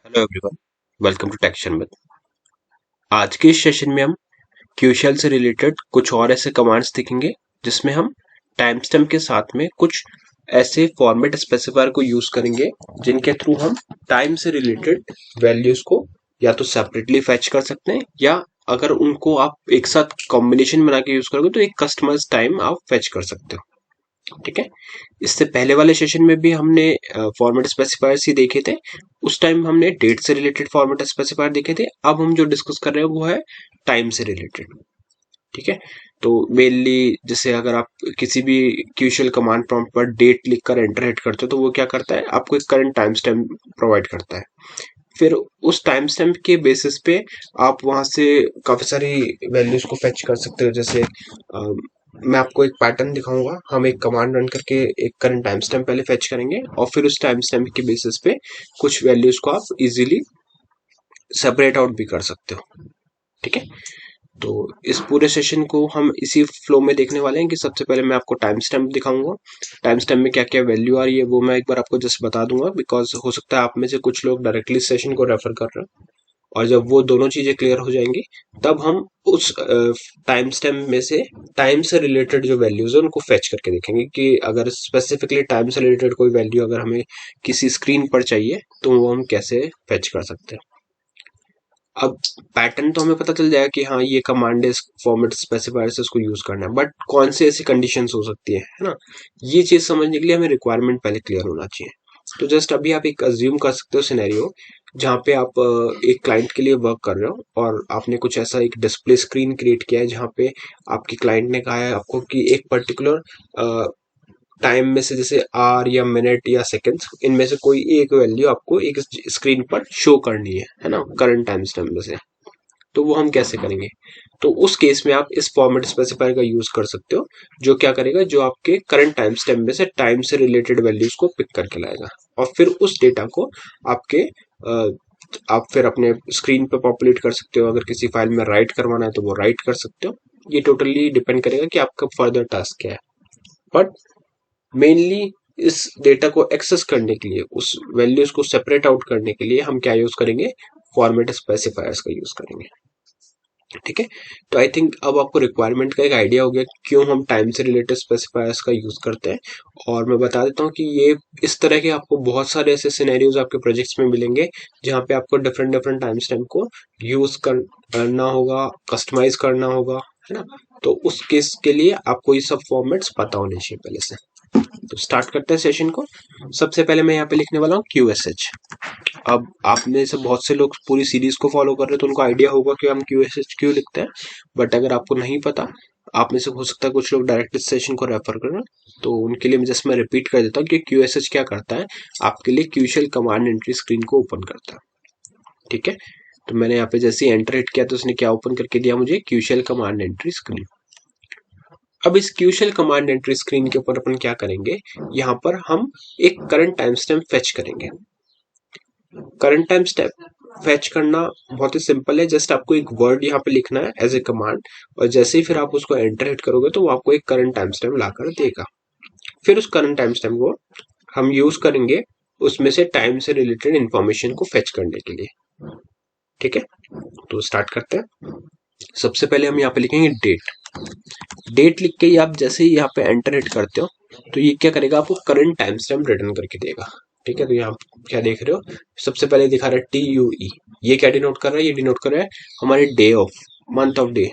Hello everyone, welcome to टेक्शन with. आज के इस सेशन में हम क्यूशल से रिलेटेड कुछ और ऐसे कमांड्स देखेंगे जिसमें हम टाइम स्टैम्प के साथ में कुछ ऐसे फॉर्मेट स्पेसिफायर को यूज करेंगे जिनके थ्रू हम टाइम से रिलेटेड वैल्यूज को या तो सेपरेटली फैच कर सकते हैं या अगर उनको आप एक साथ कॉम्बिनेशन बना के यूज करोगे तो एक कस्टमाइज टाइम आप फैच कर सकते हो। ठीक है। इससे पहले वाले सेशन में भी हमने फॉर्मेट स्पेसिफायर्स ही देखे थे। उस टाइम हमने डेट से रिलेटेड फॉर्मेट स्पेसिफायर देखे थे। अब हम जो डिस्कस कर रहे हैं वो है टाइम से रिलेटेड। ठीक है। तो मेनली जैसे अगर आप किसी भी क्यूशल कमांड प्रॉम्प्ट पर डेट लिखकर एंटर हिट करते हो तो वो क्या करता है, आपको एक करंट टाइम स्टैम्प प्रोवाइड करता है। फिर उस टाइम स्टैम्प के बेसिस पे आप वहां से काफी सारी वैल्यूज को फेच कर सकते हो। जैसे मैं आपको एक पैटर्न दिखाऊंगा। हम एक कमांड रन करके एक करंट टाइम स्टैम्प पहले फेच करेंगे और फिर उस टाइम स्टैम्प के बेसिस पे कुछ वैल्यूज को आप इजीली सेपरेट आउट भी कर सकते हो। ठीक है। तो इस पूरे सेशन को हम इसी फ्लो में देखने वाले हैं कि सबसे पहले मैं आपको टाइम स्टैम्प दिखाऊंगा। टाइम स्टैम्प में क्या क्या वैल्यू आ रही है वो मैं एक बार आपको जस्ट बता दूंगा, बिकॉज हो सकता है आप में से कुछ लोग डायरेक्टली सेशन को रेफर कर रहे हो। और जब वो दोनों चीजें क्लियर हो जाएंगी तब हम उस टाइम स्टैम्प में से टाइम से रिलेटेड जो वैल्यूज है उनको फेच करके देखेंगे कि अगर स्पेसिफिकली टाइम से रिलेटेड कोई वैल्यू अगर हमें किसी स्क्रीन पर चाहिए तो वो हम कैसे फेच कर सकते हैं। अब पैटर्न तो हमें पता चल जाएगा कि हाँ ये कमांड इस फॉर्मेट स्पेसिफायर से उसको यूज करना है, बट कौन से ऐसी कंडीशंस हो सकती है ना, ये चीज समझने के लिए हमें रिक्वायरमेंट पहले क्लियर होना चाहिए। तो जस्ट अभी आप एक अज्यूम कर सकते हो सिनेरियो जहाँ पे आप एक क्लाइंट के लिए वर्क कर रहे हो और आपने कुछ ऐसा एक डिस्प्ले स्क्रीन क्रिएट किया है जहाँ पे आपके क्लाइंट ने कहा है आपको कि एक पर्टिकुलर टाइम में से जैसे आवर या मिनट या सेकंड्स इनमें से कोई एक वैल्यू आपको एक स्क्रीन पर शो करनी है ना, करंट टाइम स्टैम्प में से। तो वो हम कैसे करेंगे? तो उस केस में आप इस फॉर्मेट स्पेसिफायर का यूज कर सकते हो, जो क्या करेगा, जो आपके करंट टाइम स्टैम्प में से टाइम से रिलेटेड वैल्यूज को पिक करके लाएगा और फिर उस डेटा को आपके आप फिर अपने स्क्रीन पे पॉपुलेट कर सकते हो। अगर किसी फाइल में राइट करवाना है तो वो राइट कर सकते हो। ये टोटली डिपेंड करेगा कि आपका फर्दर टास्क क्या है, बट मेनली इस डेटा को एक्सेस करने के लिए, उस वैल्यूज को सेपरेट आउट करने के लिए हम क्या यूज करेंगे, फॉर्मेट स्पेसिफायर्स का यूज करेंगे। ठीक है। तो आई थिंक अब आपको रिक्वायरमेंट का एक आइडिया हो गया क्यों हम टाइम से रिलेटेड स्पेसिफायर्स का यूज करते हैं। और मैं बता देता हूँ कि ये इस तरह के आपको बहुत सारे ऐसे सिनेरियोज आपके प्रोजेक्ट्स में मिलेंगे जहाँ पे आपको डिफरेंट डिफरेंट टाइम स्टैम्प को यूज करना होगा, कस्टमाइज करना होगा, है ना। तो उस केस के लिए आपको ये सब फॉर्मेट्स पता होने चाहिए पहले से। तो स्टार्ट करते हैं सेशन को। सबसे पहले मैं यहाँ पे लिखने वाला हूँ QSH। अब आप में से बहुत से लोग पूरी सीरीज को फॉलो कर रहे हैं तो उनको आइडिया होगा कि हम QSH क्यों लिखते हैं, बट अगर आपको नहीं पता, आप में से हो सकता है कुछ लोग डायरेक्ट इस सेशन को रेफर कर रहे हैं, तो उनके लिए मैं रिपीट कर देता हूँ कि QSH क्या करता है, आपके लिए क्यूशल कमांड एंट्री स्क्रीन को ओपन करता है। ठीक है। तो मैंने यहाँ पे जैसे एंटर हिट किया तो उसने क्या ओपन करके दिया मुझे, क्यूशल कमांड एंट्री स्क्रीन। अब इस क्यूशल कमांड एंट्री स्क्रीन के ऊपर अपन क्या करेंगे, यहाँ पर हम एक करंट टाइम स्टैम्प फेच करेंगे। करंट टाइम स्टैम्प फेच करना बहुत ही सिंपल है। जस्ट आपको एक वर्ड यहाँ पे लिखना है एज ए कमांड, और जैसे ही फिर आप उसको एंटर हिट करोगे तो वो आपको एक करंट टाइम स्टैम्प लाकर देगा। फिर उस करंट टाइम स्टैम्प को हम यूज करेंगे उसमें से टाइम से रिलेटेड इंफॉर्मेशन को फेच करने के लिए। ठीक है। तो स्टार्ट करते हैं। सबसे पहले हम यहाँ पे लिखेंगे डेट। डेट लिख के ही आप जैसे ही यहाँ पे एंटर हिट करते हो तो ये क्या करेगा, आपको करंट टाइम स्टैम्प रिटर्न करके देगा। ठीक है। तो यहाँ क्या देख रहे हो, सबसे पहले दिखा रहा है TUE। ये क्या डिनोट कर रहा है, ये डिनोट कर रहा है हमारे day of, month of day,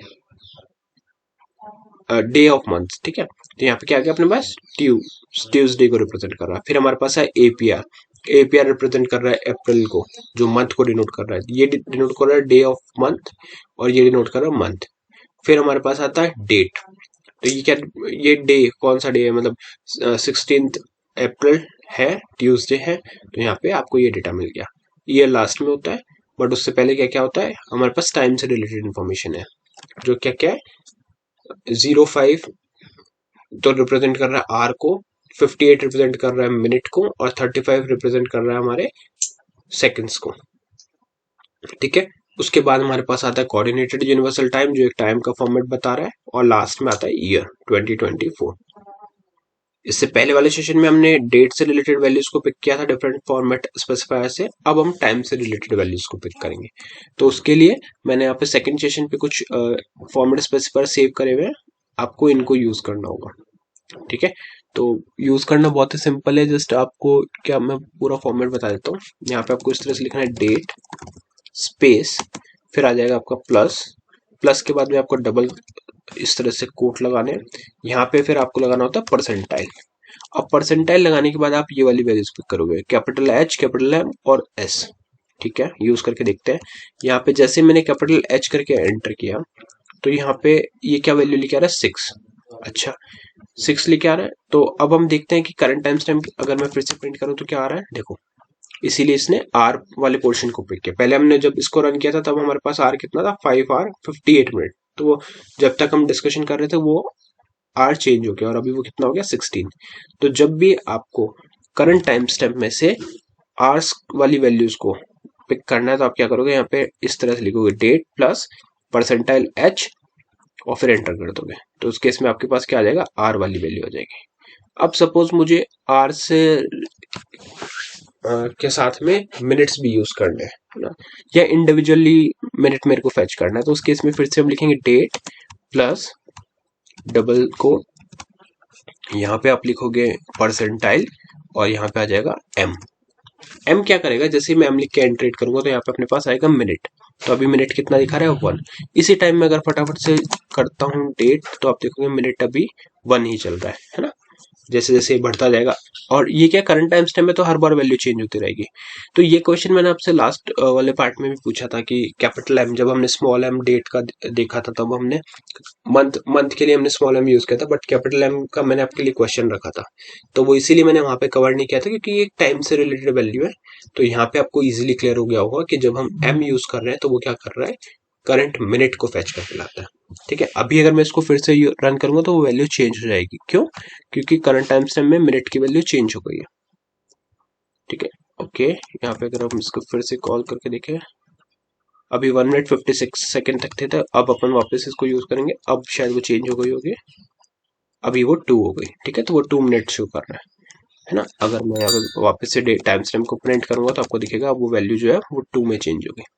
day of month. ठीक है। तो यहाँ पे क्या आ गया अपने पास, ट्यूजडे को रिप्रेजेंट कर रहा है। फिर हमारे पास है APR। APR रिप्रेजेंट कर रहा है अप्रैल को, जो मंथ को डिनोट कर रहा है। ये डिनोट कर रहा है डे ऑफ मंथ, और ये डिनोट कर रहा है मंथ। फिर हमारे पास आता है डेट। तो ये क्या, ये डे कौन सा डे है, मतलब 16 अप्रैल है, ट्यूसडे है। तो यहाँ पे आपको ये डेटा मिल गया। ईयर लास्ट में होता है, बट उससे पहले क्या क्या होता है, हमारे पास टाइम से रिलेटेड इन्फॉर्मेशन है, जो क्या क्या है, 05 तो रिप्रेजेंट कर रहा है आर को, 58 रिप्रेजेंट कर रहा है मिनट को, और 35 रिप्रेजेंट कर रहा है हमारे सेकंड्स को। ठीक है। उसके बाद हमारे पास आता है कोऑर्डिनेटेड यूनिवर्सल टाइम, जो एक टाइम का फॉर्मेट बता रहा है, और लास्ट में आता है ईयर 2024। इससे पहले वाले सेशन में हमने डेट से रिलेटेड वैल्यूज को पिक किया था डिफरेंट फॉर्मेट स्पेसिफायर से। अब हम टाइम से रिलेटेड वैल्यूज को पिक करेंगे। तो उसके लिए मैंने यहाँ पे सेकंड सेशन पे कुछ फॉर्मेट स्पेसिफायर सेव करे हुए हैं, आपको इनको यूज करना होगा। ठीक है, तो यूज करना बहुत ही सिंपल है। जस्ट आपको क्या मैं पूरा फॉर्मेट बता देता हूँ। यहाँ पे आपको इस तरह से लिखना है डेट स्पेस, फिर आ जाएगा आपका प्लस, प्लस के बाद में आपको डबल इस तरह से कोट लगाने, यहाँ पे फिर आपको लगाना होता है परसेंटाइल। अब परसेंटाइल लगाने के बाद आप ये वाली वैल्यूज पिक करोगे, कैपिटल एच, कैपिटल एम और एस। ठीक है, यूज करके देखते हैं। यहाँ पे जैसे मैंने कैपिटल एच करके एंटर किया तो यहाँ पे ये क्या वैल्यू लिखा रहा है, 6। अच्छा, 6 लिखे आ रहा है। तो अब हम देखते हैं कि करंट टाइम स्टैम्प अगर मैं फिर से प्रिंट करूं तो क्या आ रहा है, देखो। इसीलिए इसने आर वाले पोर्शन को पिक किया। पहले हमने जब इसको रन किया था तब हमारे पास आर कितना था, 5 hour 58 minute। तो वो जब तक हम डिस्कशन कर रहे थे वो आर चेंज हो गया और अभी वो कितना हो गया, 16। तो जब भी आपको करंट टाइम स्टैम्प में से आर्स वाली वैल्यूज को पिक करना है तो आप क्या करोगे, यहाँ पे इस तरह से लिखोगे डेट प्लस परसेंटाइल एच और फिर एंटर कर दोगे। तो उस केस में आपके पास क्या आ जाएगा, आर वाली वैल्यू आ जाएगी। अब सपोज मुझे आर से के साथ में मिनट्स भी यूज करने हैं, है ना, या इंडिविजुअली मिनट मेरे को फेच करना है। तो उस केस में फिर से हम लिखेंगे डेट प्लस डबल को, यहाँ पे आप लिखोगे परसेंटाइल और यहाँ पे आ जाएगा एम। एम क्या करेगा, जैसे मैं एम लिख के एंट्रेट करूंगा तो यहाँ पे अपने पास आएगा मिनट। तो अभी मिनट कितना दिखा रहा है, 1। इसी टाइम में अगर फटाफट से करता हूँ डेट तो आप देखोगे मिनट अभी 1 ही चल रहा है ना। जैसे जैसे बढ़ता जाएगा, और ये क्या करंट टाइम स्टैम्प में तो हर बार वैल्यू चेंज होती रहेगी। तो ये क्वेश्चन मैंने आपसे लास्ट वाले पार्ट में भी पूछा था कि कैपिटल एम, जब हमने स्मॉल एम डेट का देखा था तब हमने मंथ मंथ के लिए हमने स्मॉल एम यूज किया था, बट कैपिटल एम का मैंने आपके लिए क्वेश्चन रखा था तो वो इसीलिए मैंने वहां पे कवर नहीं किया था क्योंकि ये टाइम से रिलेटेड वैल्यू है। तो यहाँ पे आपको इजिली क्लियर हो गया होगा कि जब हम एम यूज कर रहे हैं तो वो क्या कर रहा है, करंट मिनट को फेच करके लाता है। ठीक है, अभी अगर मैं इसको फिर से रन करूंगा तो वो वैल्यू चेंज हो जाएगी। क्यों, क्योंकि करंट टाइम स्टैम्प में मिनट की वैल्यू चेंज हो गई है। ठीक है, ओके। यहाँ पे अगर हम इसको फिर से कॉल करके देखें, अभी 1 मिनट 56 सेकेंड तक थे तो अब अपन वापस इसको यूज करेंगे। अब शायद वो चेंज हो गई होगी, अभी वो 2 हो गई। ठीक है, तो वो 2 मिनट शो कर रहा है ना। अगर मैं अगर वापस से टाइम स्टैम्प को प्रिंट करूंगा तो आपको दिखेगा अब वो वैल्यू जो है वो 2 में चेंज हो गई।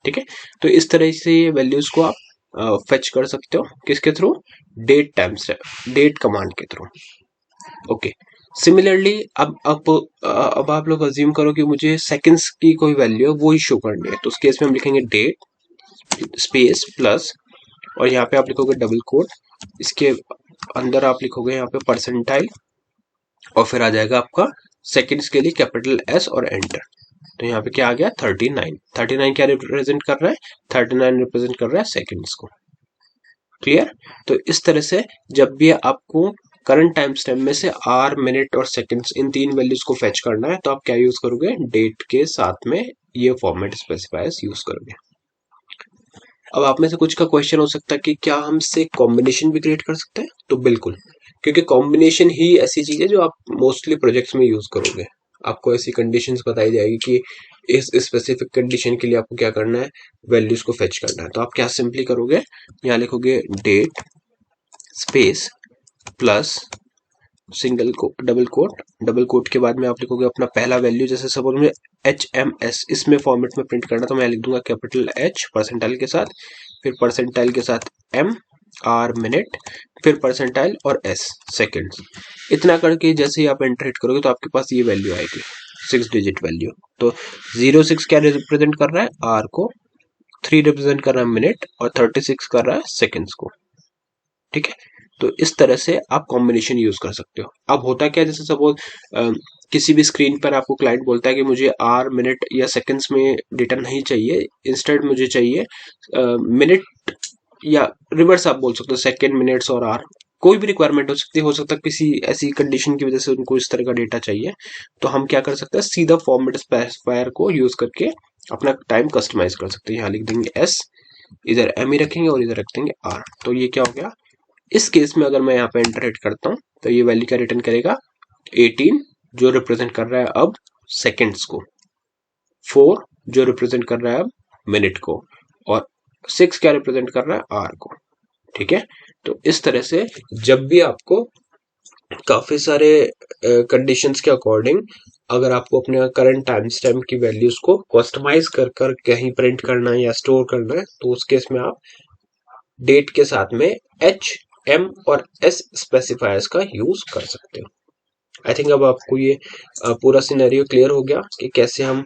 ठीक है, तो इस तरह से ये वैल्यूज को आप फेच कर सकते हो, किसके through, date time stamp, date command के थ्रू। ओके, सिमिलरली अब आप लोग अज्यूम करो कि मुझे सेकंड्स की कोई वैल्यू है वो ही शो करनी है। तो उस केस में हम लिखेंगे डेट स्पेस प्लस और यहाँ पे आप लिखोगे डबल कोट, इसके अंदर आप लिखोगे यहाँ पे परसेंटाइल और फिर आ जाएगा आपका सेकंड्स के लिए कैपिटल एस और एंटर। तो यहाँ पे क्या आ गया, 39। 39 क्या रिप्रेजेंट कर रहा है, 39 रिप्रेजेंट कर रहा है सेकंड्स को। क्लियर। तो इस तरह से जब भी आपको करंट टाइम स्टैम्प में से आर, मिनट और सेकंड्स इन 3 वैल्यूज को फेच करना है तो आप क्या यूज करोगे, डेट के साथ में ये फॉर्मेट स्पेसिफायर्स यूज करोगे। अब आप में से कुछ का क्वेश्चन हो सकता है कि क्या हम इससे कॉम्बिनेशन भी क्रिएट कर सकते हैं। तो बिल्कुल, क्योंकि कॉम्बिनेशन ही ऐसी चीज है जो आप मोस्टली प्रोजेक्ट्स में यूज करोगे। आपको ऐसी कंडीशंस बताई जाएगी कि इस स्पेसिफिक कंडीशन के लिए आपको क्या करना है, वैल्यूज को फेच करना है। तो आप क्या सिंपली करोगे, यहाँ लिखोगे डेट स्पेस प्लस सिंगल को डबल कोट के बाद में आप लिखोगे अपना पहला वैल्यू। जैसे सपोज मुझे HMS इसमें फॉर्मेट में प्रिंट करना तो मैं लिख दूंगा कैपिटल H परसेंटाइल के साथ, फिर परसेंटाइल के साथ M, R मिनट, फिर परसेंटाइल और S सेकंड्स। इतना करके जैसे ही आप एंटर हिट करोगे तो आपके पास ये वैल्यू आएगी, 6 डिजिट वैल्यू। तो 06 क्या रिप्रेजेंट कर रहा है, R को, 3 रिप्रेजेंट कर रहा है मिनट और 36 कर रहा है सेकंड्स को। ठीक है, तो इस तरह से आप कॉम्बिनेशन यूज कर सकते हो। अब होता क्या है, जैसे सपोज किसी भी स्क्रीन पर आपको क्लाइंट बोलता है कि मुझे आर, मिनट या सेकंड्स में डेटा नहीं चाहिए, इंस्टेड मुझे चाहिए मिनट या रिवर्स आप बोल सकते हो, सेकंड, मिनट्स और आर, कोई भी रिक्वायरमेंट हो सकता है किसी ऐसी कंडीशन की वजह से उनको इस तरह का डेटा चाहिए। तो हम क्या कर सकते हैं, सीधा फॉर्मेट स्पेसिफायर को यूज करके अपना टाइम कस्टमाइज कर सकते हैं। यहाँ लिख देंगे एस, इधर एम ही रखेंगे और इधर रख देंगे आर। तो ये क्या हो गया, इस केस में अगर मैं यहाँ पे एंटर हिट करता हूँ तो ये वैल्यू क्या रिटर्न करेगा, 18 जो रिप्रेजेंट कर रहा है अब सेकंड्स को, 4 जो रिप्रेजेंट कर रहा है अब मिनट को, और 6 क्या रिप्रेजेंट कर रहा है आर को। ठीक है, तो इस तरह से जब भी आपको काफी सारे कंडीशंस के अकॉर्डिंग अगर आपको अपने करंट टाइम स्टैम्प की वैल्यूज को कस्टमाइज कर कर कहीं प्रिंट करना है या स्टोर करना है, तो उस केस में आप डेट के साथ में एच, एम और एस स्पेसिफायर्स का यूज कर सकते हो। आई थिंक अब आपको ये पूरा सिनेरियो क्लियर हो गया कि कैसे हम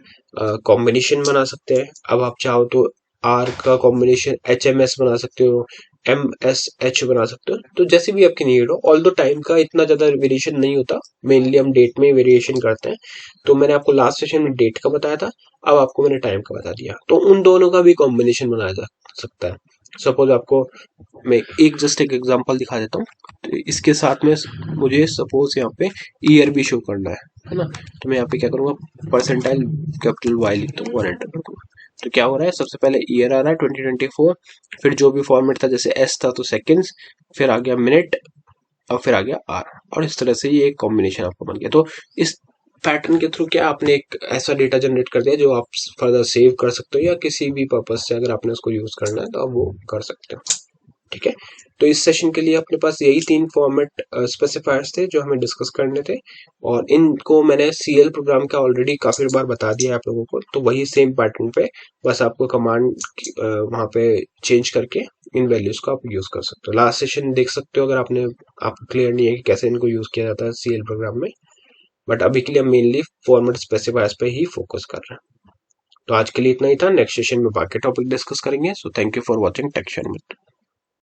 कॉम्बिनेशन बना सकते हैं। अब आप चाहो तो आर का कॉम्बिनेशन एच एम एस बना सकते हो, एम एस एच बना सकते हो, तो जैसे भी आपकी नीड हो। ऑल दो टाइम का इतना ज्यादा वेरिएशन नहीं होता, मेनली हम डेट में वेरिएशन करते हैं। तो मैंने आपको लास्ट सेशन में डेट का बताया था, अब आपको मैंने टाइम का बता दिया, तो उन दोनों का भी कॉम्बिनेशन बनाया जा सकता है। सपोज आपको मैं जस्ट एक एग्जांपल दिखा देता हूँ। तो इसके साथ में मुझे सपोज यहाँ पे ईयर भी शो करना है ना। तो मैं यहाँ पे क्या करूँगा, परसेंटाइल कैपिटल वाई लिखता हूँ और एंटर कर दूंगा। तो क्या हो रहा है, सबसे पहले ईयर आ रहा है 2024, फिर जो भी फॉर्मेट था, जैसे एस था तो सेकेंड्स, फिर आ गया मिनट, और फिर आ गया आर, और इस तरह से ये एक कॉम्बिनेशन आपका बन गया। तो इस पैटर्न के थ्रू क्या आपने एक ऐसा डेटा जनरेट कर दिया जो आप फर्दर सेव कर सकते हो, या किसी भी पर्पज से अगर आपने उसको यूज करना है तो आप वो कर सकते हो। ठीक है, तो इस सेशन के लिए अपने पास यही 3 फॉर्मेट स्पेसिफायर्स थे जो हमें डिस्कस करने थे, और इनको मैंने सीएल प्रोग्राम का ऑलरेडी काफी बार बता दिया है आप लोगों को। तो वही सेम पैटर्न पे बस आपको कमांड वहां पे चेंज करके इन वैल्यूज को आप यूज कर सकते हो। लास्ट सेशन देख सकते हो अगर आपको क्लियर नहीं है कि कैसे इनको यूज किया जाता है सीएल प्रोग्राम में। बट अभी के लिए हम मेनली फॉर्मेट स्पेसिफायर्स पे ही फोकस कर रहे हैं। तो आज के लिए इतना ही था, नेक्स्ट सेशन में बाकी टॉपिक डिस्कस करेंगे। So thank you for watching tech share में।